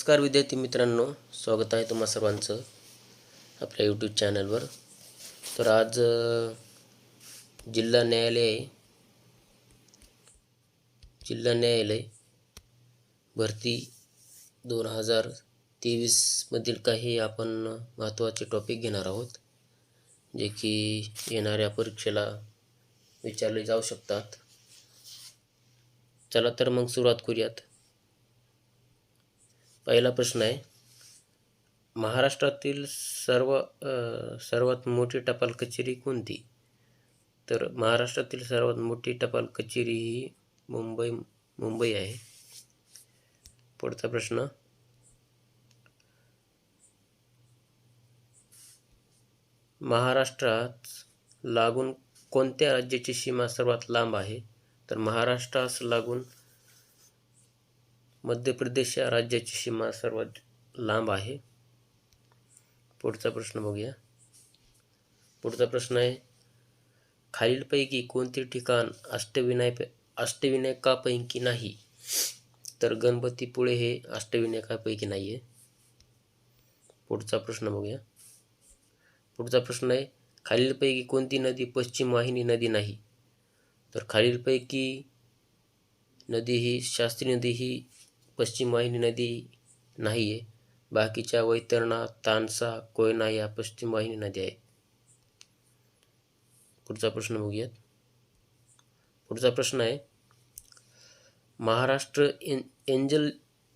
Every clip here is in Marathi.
नमस्कार विद्यार्थी मित्रांनो, स्वागत आहे तुम्हा सर्वांचं आपल्या यूट्यूब चॅनलवर. तर आज जिल्हा न्यायालय भरती 2023 मधील काही आपण महत्त्वाचे टॉपिक घेणार आहोत, जे की येणाऱ्या परीक्षेला विचारले जाऊ शकतात. चला तर मग सुरुवात करूयात. पहिला प्रश्न आहे, महाराष्ट्रातील सर्वात मोठी टपाल कचेरी कोणती? तर महाराष्ट्रातील सर्वात मोठी टपाल कचेरी ही मुंबई आहे. पुढचा प्रश्न, महाराष्ट्रात लागून कोणत्या राज्याची सीमा सर्वात लांब आहे? तर महाराष्ट्रास लागून मध्य प्रदेश या राज्याची सीमा सर्वात लांब आहे. पुढचा प्रश्न बघूया. पुढचा प्रश्न आहे, खालीलपैकी कोणते ठिकाण अष्टविनायकापैकी नाही? तर गणपतीपुळे हे अष्टविनायकापैकी नाही आहे. पुढचा प्रश्न बघूया. पुढचा प्रश्न आहे, खालीलपैकी कोणती नदी पश्चिम वाहिनी नदी नाही? तर खालीलपैकी शास्त्री नदी ही पश्चिम वाहिनी नदी नाही आहे. बाकीच्या वैतरणा, तानसा, कोयना या पश्चिम वाहिनी नद्या आहेत. पुढचा प्रश्न बघूयात. पुढचा प्रश्न आहे, महाराष्ट्र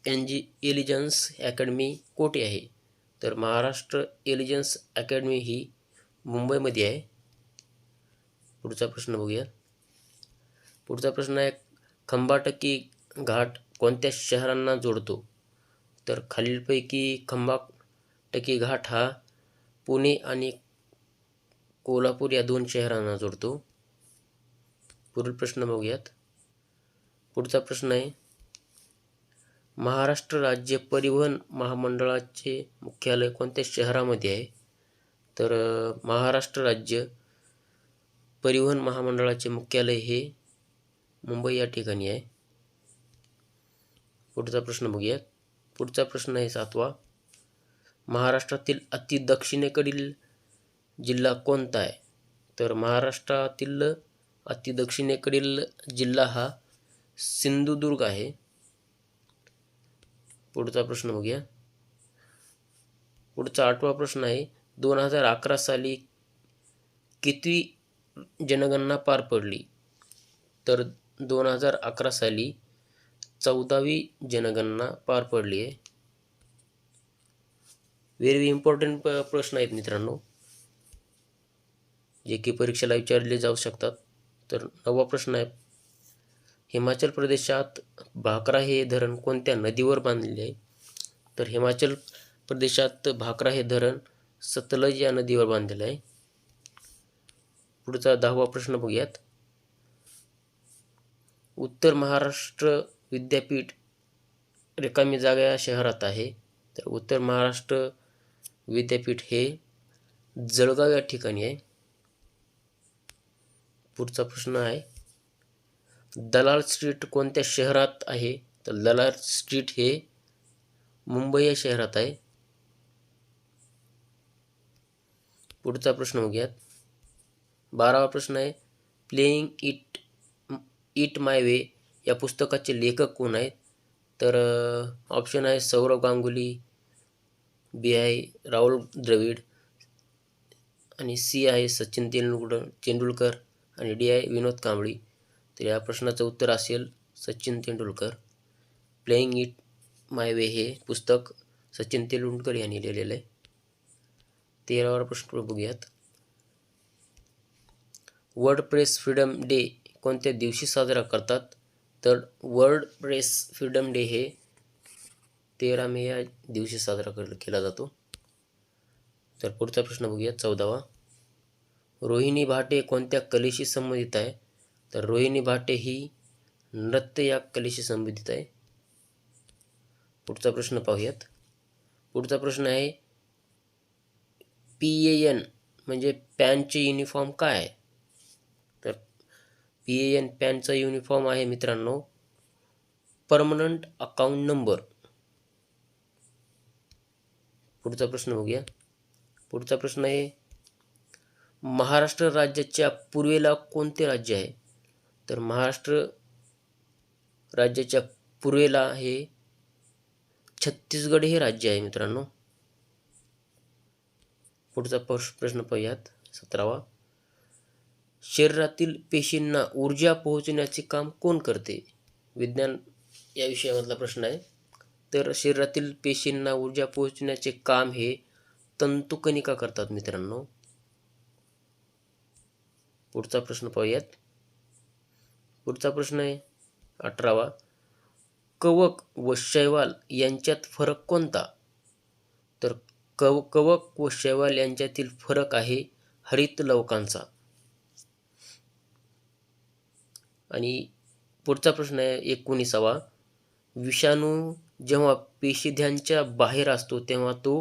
इंटेलिजन्स अकॅडमी कोठे आहे? तर महाराष्ट्र इंटेलिजन्स अकॅडमी ही मुंबईमध्ये आहे. पुढचा प्रश्न बघूयात. पुढचा प्रश्न आहे, खंबाटकी घाट कोणत्या शहरांना जोडतो? तर खालीलपैकी खंबाटकी घाट हा पुणे आणि कोल्हापूर या 2 शहरांना जोडतो. पुढील प्रश्न बघूयात. पुढचा प्रश्न आहे, महाराष्ट्र राज्य परिवहन महामंडळाचे मुख्यालय कोणत्या शहरामध्ये आहे? तर महाराष्ट्र राज्य परिवहन महामंडळाचे मुख्यालय हे मुंबई या ठिकाणी आहे. पुढचा प्रश्न बघूयात. पुढचा प्रश्न आहे 7वा, महाराष्ट्रातील अति दक्षिणेकडील जिल्हा कोणता आहे? तर महाराष्ट्रातील अति दक्षिणेकडील जिल्हा हा सिंधुदुर्ग आहे. पुढचा प्रश्न बघूया. पुढचा 8वा प्रश्न आहे, 2011 साली किती जनगणना पार पडली? तर 2011 साली 14वी जनगणना पार पडली आहे. व्हेरी इम्पॉर्टंट प्रश्न आहेत मित्रांनो, जे की परीक्षेला विचारले जाऊ शकतात. तर 9वा प्रश्न आहे, हिमाचल प्रदेशात भाकरा हे धरण कोणत्या नदीवर बांधलेले आहे? तर हिमाचल प्रदेशात भाकरा हे धरण सतलज या नदीवर बांधलेलं आहे. पुढचा 10वा प्रश्न बघूयात. उत्तर महाराष्ट्र विद्यापीठ रिकामी जागा या शहरात आहे. तर उत्तर महाराष्ट्र विद्यापीठ हे जळगाव या ठिकाणी आहे. पुढचा प्रश्न आहे, दलाल स्ट्रीट कोणत्या शहरात आहे? तर दलाल स्ट्रीट हे मुंबई या शहरात आहे. पुढचा प्रश्न बघूयात. 12वा प्रश्न आहे, प्लेइंग इट माय वे या पुस्तकाचे लेखक कोण आहेत? तर ऑप्शन आहे सौरव गांगुली, बी आहे राहुल द्रविड आणि सी आहे सचिन तेंडुलकर आणि डी आहे विनोद कांबळी. तर या प्रश्नाचं उत्तर असेल Sachin Tendulkar. Playing it my way हे पुस्तक सचिन तेंडुलकर यांनी लिहिलेलं आहे. 13वा प्रश्न बघूयात. वर्ल्ड प्रेस फ्रीडम डे कोणत्या दिवशी साजरा करतात? तर वर्ल्ड प्रेस फ्रीडम डे हे 13 मे या दिवशी साजरा केला जातो. तर पुढचा प्रश्न बघूया 14वा, रोहिणी भाटे कोणत्या कलेशी संबंधित आहे? तर रोहिणी भाटे ही नृत्य या कलेशी संबंधित आहे. पुढचा प्रश्न पाहूयात. पुढचा प्रश्न आहे, PAN म्हणजे पॅनचे युनिफॉर्म काय आहे? तर PAN पॅनचा युनिफॉर्म आहे मित्रांनो परमनंट अकाउंट नंबर. पुढचा प्रश्न बघूया. पुढचा प्रश्न आहे, महाराष्ट्र राज्याच्या पूर्वेला कोणते राज्य आहे? तर महाराष्ट्र राज्याच्या पूर्वेला हे छत्तीसगड हे राज्य आहे मित्रांनो. पुढचा प्रश्न पाहूयात 17वा. शरीरातील पेशींना ऊर्जा पोहोचण्याचे काम कोण करते? विज्ञान या विषयामधला प्रश्न आहे. तर शरीरातील पेशींना ऊर्जा पोहोचण्याचे काम हे तंतुकणिका करतात मित्रांनो. पुढचा प्रश्न पाहूयात. पुढचा प्रश्न आहे 18वा. कवक व शैवाल यांच्यात फरक कोणता? तर कवक व शैवाल यांच्यातील फरक आहे हरित लवकांचा. आणि पुढचा प्रश्न आहे 19वा. विषाणू जेव्हा पेशीध्यांच्या बाहेर असतो तेव्हा तो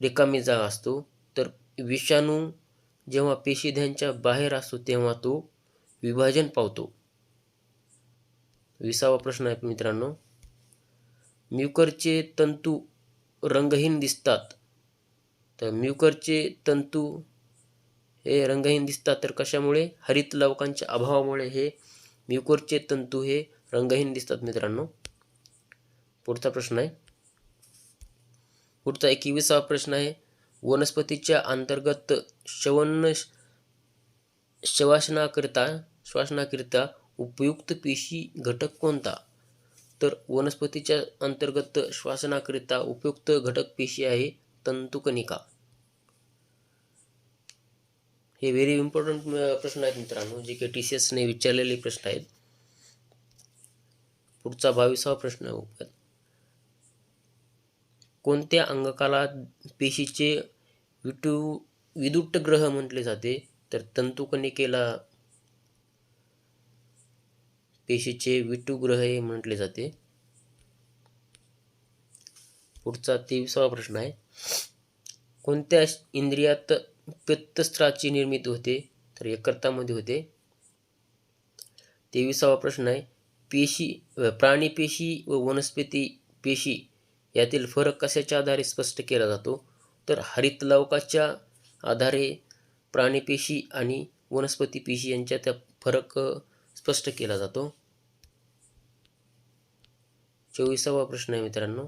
रिकामी जागा असतो. तर विषाणू जेव्हा पेशीध्यांच्या बाहेर असतो तेव्हा तो विभाजन पावतो. 20वा प्रश्न आहे मित्रांनो. म्युकरचे तंतू रंगहीन दिसतात. तर म्युकरचे तंतू हे रंगहीन दिसतात तर कशामुळे? हरित लवकांच्या अभावामुळे हे म्युकरचे तंतू हे रंगहीन दिसतात मित्रांनो. पुढचा प्रश्न आहे. पुढचा 21वा प्रश्न आहे. वनस्पतीच्या अंतर्गत श्वसनाकरिता उपयुक्त पेशी घटक कोणता? तर वनस्पतीच्या अंतर्गत श्वसनाकरिता उपयुक्त घटक पेशी आहे तंतुकणिका. हे व्हेरी इम्पॉर्टंट प्रश्न आहेत मित्रांनो, जे की TCS ने विचारलेले प्रश्न आहेत. पुढचा 22वा प्रश्न. कोणत्या अंगकाला पेशीचे विदुट ग्रह म्हटले जाते? तर तंतुकणिकेला पेशीचे विटुग्रह हे म्हटले जाते. पुढचा 23वा प्रश्न आहे. कोणत्या इंद्रियात पित्तस्त्राची निर्मिती होते? तर यकृतामध्ये होते. 23वा प्रश्न आहे. प्राणी पेशी व वनस्पती पेशी यातील फरक कशाच्या आधारे स्पष्ट केला जातो? तर हरित लवकाच्या आधारे प्राणी पेशी आणि वनस्पती पेशी यांच्यात फरक स्पष्ट केला जातो. 24वा प्रश्न आहे मित्रांनो.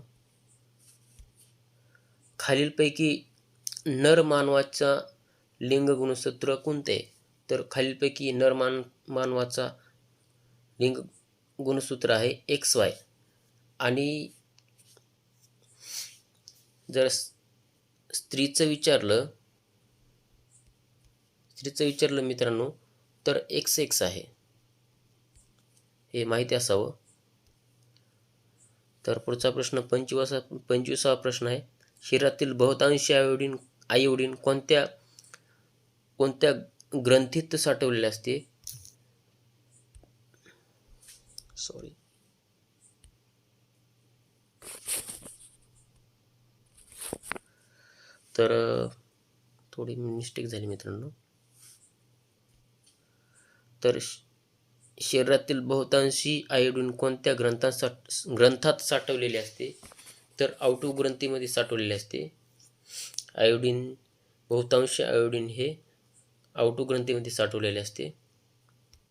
खालीलपैकी नर मानवाचा लिंग गुणसूत्र कोणते? तर खालीलपैकी नर मानवाचा लिंग गुणसूत्र आहे XY. आणि जर स्त्रीचं विचारलं मित्रांनो तर XX आहे. हे माहिती असावं. तर पुढचा प्रश्न 25वा प्रश्न आहे. शरीरातील बहुतांश आयोडीन कोणत्या ग्रंथीत साठवलेले असते? तर थोडी मिस्टेक झाली मित्रांनो. तर शरीरातील बहुतांशी आयोडीन कोणत्या ग्रंथात साठवलेले असते? तर आउटू ग्रंथीमध्ये साठवलेले असते. बहुतांश आयोडीन हे आउटू ग्रंथीमध्ये साठवलेले असते.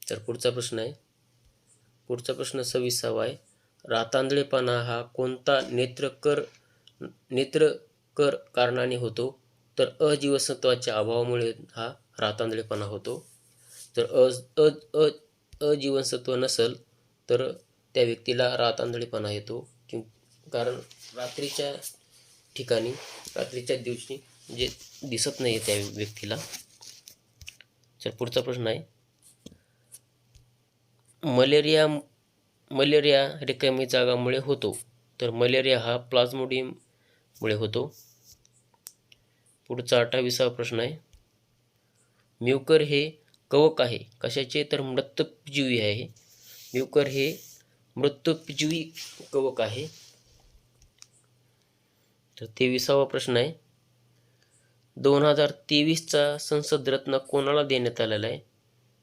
तर पुढचा प्रश्न आहे. पुढचा प्रश्न 26वा आहे. रातांधळेपणा हा कोणता नेत्रकर कारणाने होतो? तर अजीवसत्वाच्या अभावामुळे हा रातांधळेपणा होतो. तर अजीवनसत्व नसेल तर त्या व्यक्तीला रातांधळेपणा येतो. कारण रात्रीच्या दिवशी जे दिसत नाही त्या व्यक्तीला. तर पुढचा प्रश्न आहे. मलेरिया रिकामी जागामुळे होतो. तर मलेरिया हा प्लाझ्मोडियममुळे होतो. पुढचा 28वा प्रश्न आहे. म्युकर हे कवक आहे कशाचे? तर मृत्युपजीवी आहे. म्युकर हे मृत्युपजीवी कवक आहे. तर 23वा प्रश्न आहे. 2023चा संसद रत्न कोणाला देण्यात आलेला आहे?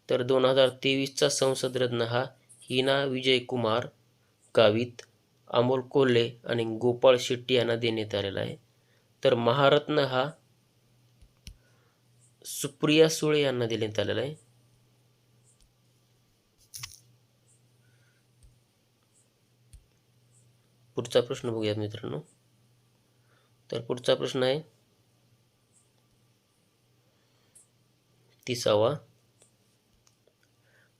तर 2023चा संसद रत्न हा हिना विजयकुमार गावित, अमोल कोल्हे आणि गोपाळ शेट्टी यांना देण्यात आलेला आहे. तर महारत्न हा सुप्रिया सुळे यांना देण्यात आलेला आहे. पुढचा प्रश्न बघूयात मित्रांनो. तर पुढचा प्रश्न आहे 30वा.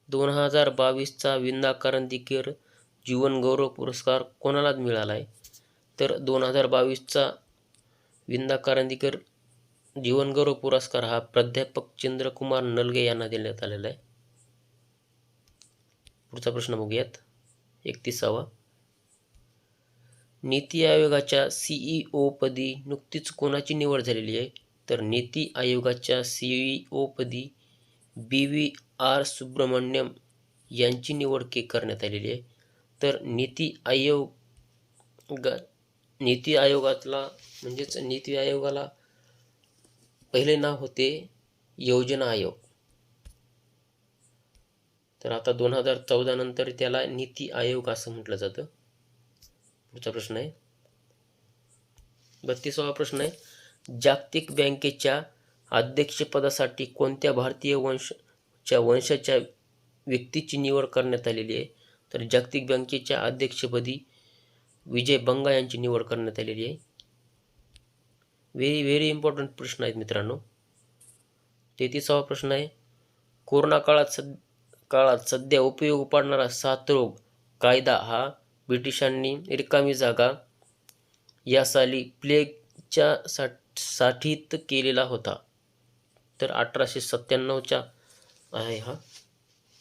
2022चा विंदा करंदीकर जीवन गौरव पुरस्कार कोणाला मिळाला आहे? तर 2022चा विंदा करंदीकर जीवन गौरव पुरस्कार हा प्राध्यापक चंद्रकुमार नलगे यांना देण्यात आलेला आहे. पुढचा प्रश्न बघूयात 31वा. नीती आयोगाच्या CEO पदी नुकतीच कोणाची निवड झालेली आहे? तर नीती आयोगाच्या CEO पदी BVR सुब्रमण्यम यांची निवड करण्यात आलेली आहे. तर नीती आयोगातला म्हणजेच नीती आयोगाला पहिले नाव होते योजना आयोग. तर आता 2014 नंतर त्याला नीती आयोग असं म्हटलं जातं. पुढचा प्रश्न आहे 32वा प्रश्न आहे. जागतिक बँकेच्या अध्यक्षपदासाठी कोणत्या भारतीय वंशाच्या व्यक्तीची निवड करण्यात आलेली आहे? तर जागतिक बँकेच्या अध्यक्षपदी विजय बंगा यांची निवड करण्यात आलेली आहे. व्हेरी इम्पॉर्टंट प्रश्न आहेत मित्रांनो. 33वा प्रश्न आहे. कोरोना काळात सध्या उपयोग पडणारा साथरोग कायदा हा ब्रिटिशांनी रिकामी जागा या साली प्लेगच्या साठीत केलेला होता. तर 1897चा आहे हा.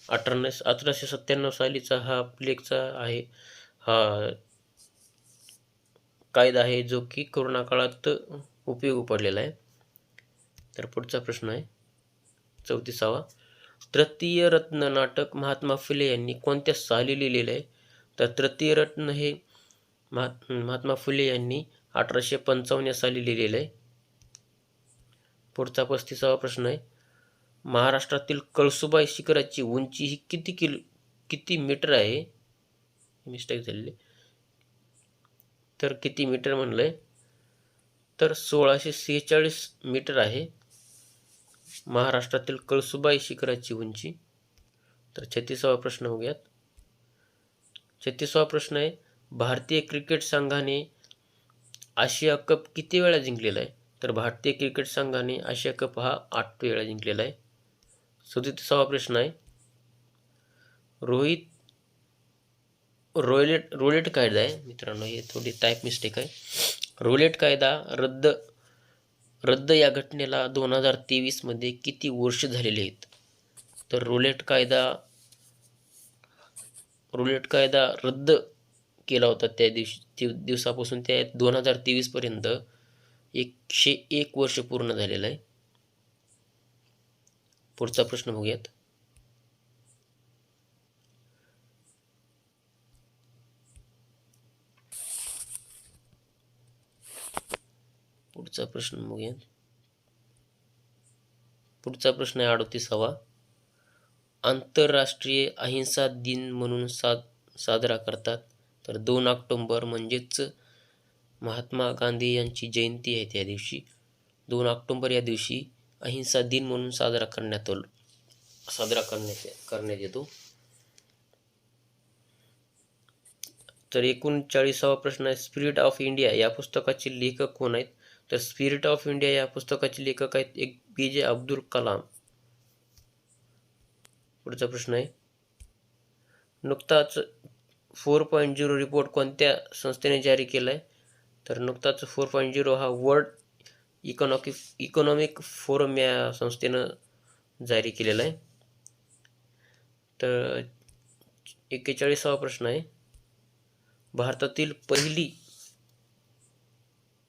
1897 सालीचा हा प्लेगचा आहे हा कायदा आहे जो की कोरोना काळात उपयोग पडलेला आहे. तर पुढचा प्रश्न आहे 34वा. तृतीय रत्न नाटक महात्मा फुले यांनी कोणत्या साली लिहिलेलं आहे? तर तृतीय रत्न हे महात्मा फुले यांनी 1855 या साली लिहिलेलं आहे. पुढचा 35वा प्रश्न आहे. महाराष्ट्रातील कळसुबाई शिखराची उंची ही किती मीटर आहे? मिस्टेक झालेली. तर किती मीटर म्हणलंय? तर 1646 मीटर आहे महाराष्ट्रातील कळसुबाई शिखराची उंची. तर 36वा प्रश्न बघूयात. 36वा प्रश्न आहे. भारतीय क्रिकेट संघाने आशिया कप किती वेळा जिंकलेला आहे? तर भारतीय क्रिकेट संघाने आशिया कप हा 8 वेळा जिंकलेला आहे. 37वा प्रश्न आहे. रोलेट कायदा आहे मित्रांनो, हे थोडी टाईप मिस्टेक आहे. रोलेट कायदा रद्द या घटनेला 2023 मध्ये किती वर्ष झालेली आहेत? तर रोलेट कायदा रद्द केला होता त्या दिवसापासून त्या 2023 पर्यंत 101 वर्ष पूर्ण झालेलं आहे. पुढचा प्रश्न बघूयात. पुढचा प्रश्न आहे 38वा. आंतरराष्ट्रीय अहिंसा दिन म्हणून साजरा करतात. तर 2 ऑक्टोबर म्हणजेच महात्मा गांधी यांची जयंती आहे. त्या दिवशी 2 ऑक्टोबर या दिवशी अहिंसा दिन म्हणून साजरा करण्यात येतो. तर 39वा प्रश्न आहे. स्पिरिट ऑफ इंडिया या पुस्तकाचे लेखक कोण आहेत? तर स्पिरिट ऑफ इंडिया या पुस्तकाचे लेखक आहेत APJ अब्दुल कलाम. पुढचा प्रश्न आहे. नुकताच 4.0 रिपोर्ट कोणत्या संस्थेने जारी केला आहे? तर नुकताच 4.0 हा वर्ल्ड इकॉनॉमिक फोरम या संस्थेनं जारी केलेला आहे. तर 41वा प्रश्न आहे. भारतातील पहिली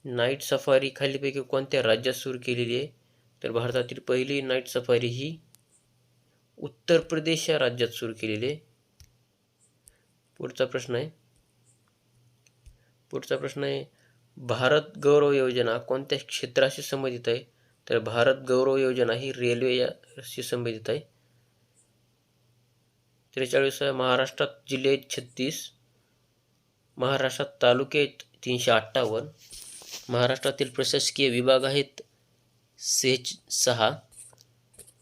नाईट सफारी खालीपैकी कोणत्या राज्यात सुरू केलेली आहे? तर भारतातील पहिली नाईट सफारी ही उत्तर प्रदेश या राज्यात सुरू केलेली आहे. पुढचा प्रश्न आहे. भारत गौरव योजना कोणत्या क्षेत्राशी संबंधित आहे? तर भारत गौरव योजना ही रेल्वे याशी संबंधित आहे. 43 महाराष्ट्रात जिल्हे 36, महाराष्ट्रात तालुके 358, महाराष्ट्रातील प्रशासकीय विभाग आहेत 6.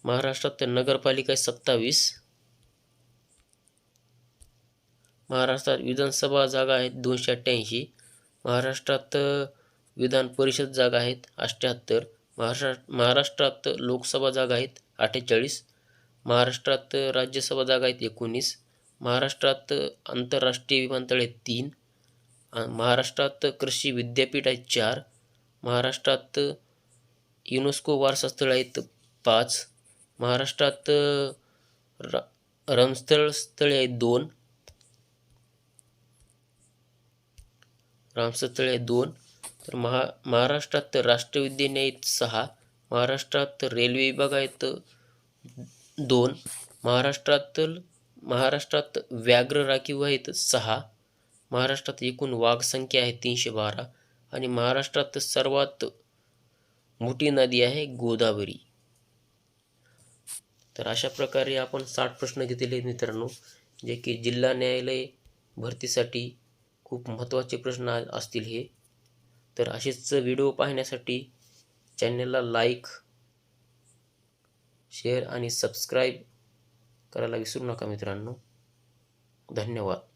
महाराष्ट्रात नगरपालिका 27. महाराष्ट्रात विधानसभा जागा आहेत 288. महाराष्ट्रात विधान परिषद जागा आहेत 78. महाराष्ट्रात लोकसभा जागा आहेत 48. महाराष्ट्रात राज्यसभा जागा आहेत 19. महाराष्ट्रात आंतरराष्ट्रीय विमानतळ आहेत 3. महाराष्ट्रात कृषी विद्यापीठ आहेत 4. महाराष्ट्रात युनेस्को वारसास्थळ आहेत 5. महाराष्ट्रात स्थळे आहेत 2. रामस्थळे आहेत 2. तर महाराष्ट्रात राष्ट्रीय उद्याने आहेत 6. महाराष्ट्रात रेल्वे विभाग आहेत 2. महाराष्ट्रात व्याघ्र राखीव आहेत 6. महाराष्ट्रात एकूण वाघ संख्या आहे 312. आणि महाराष्ट्रात सर्वात मोठी नदी आहे गोदावरी. तर अशा प्रकारे आपण 60 प्रश्न घेतलेले आहेत मित्रांनो, जे की जिल्हा न्यायालय भरतीसाठी खूप महत्त्वाचे प्रश्न असतील हे. तर असेच व्हिडिओ पाहण्यासाठी चॅनलला लाईक, शेअर आणि सबस्क्राईब करायला विसरू नका मित्रांनो. धन्यवाद.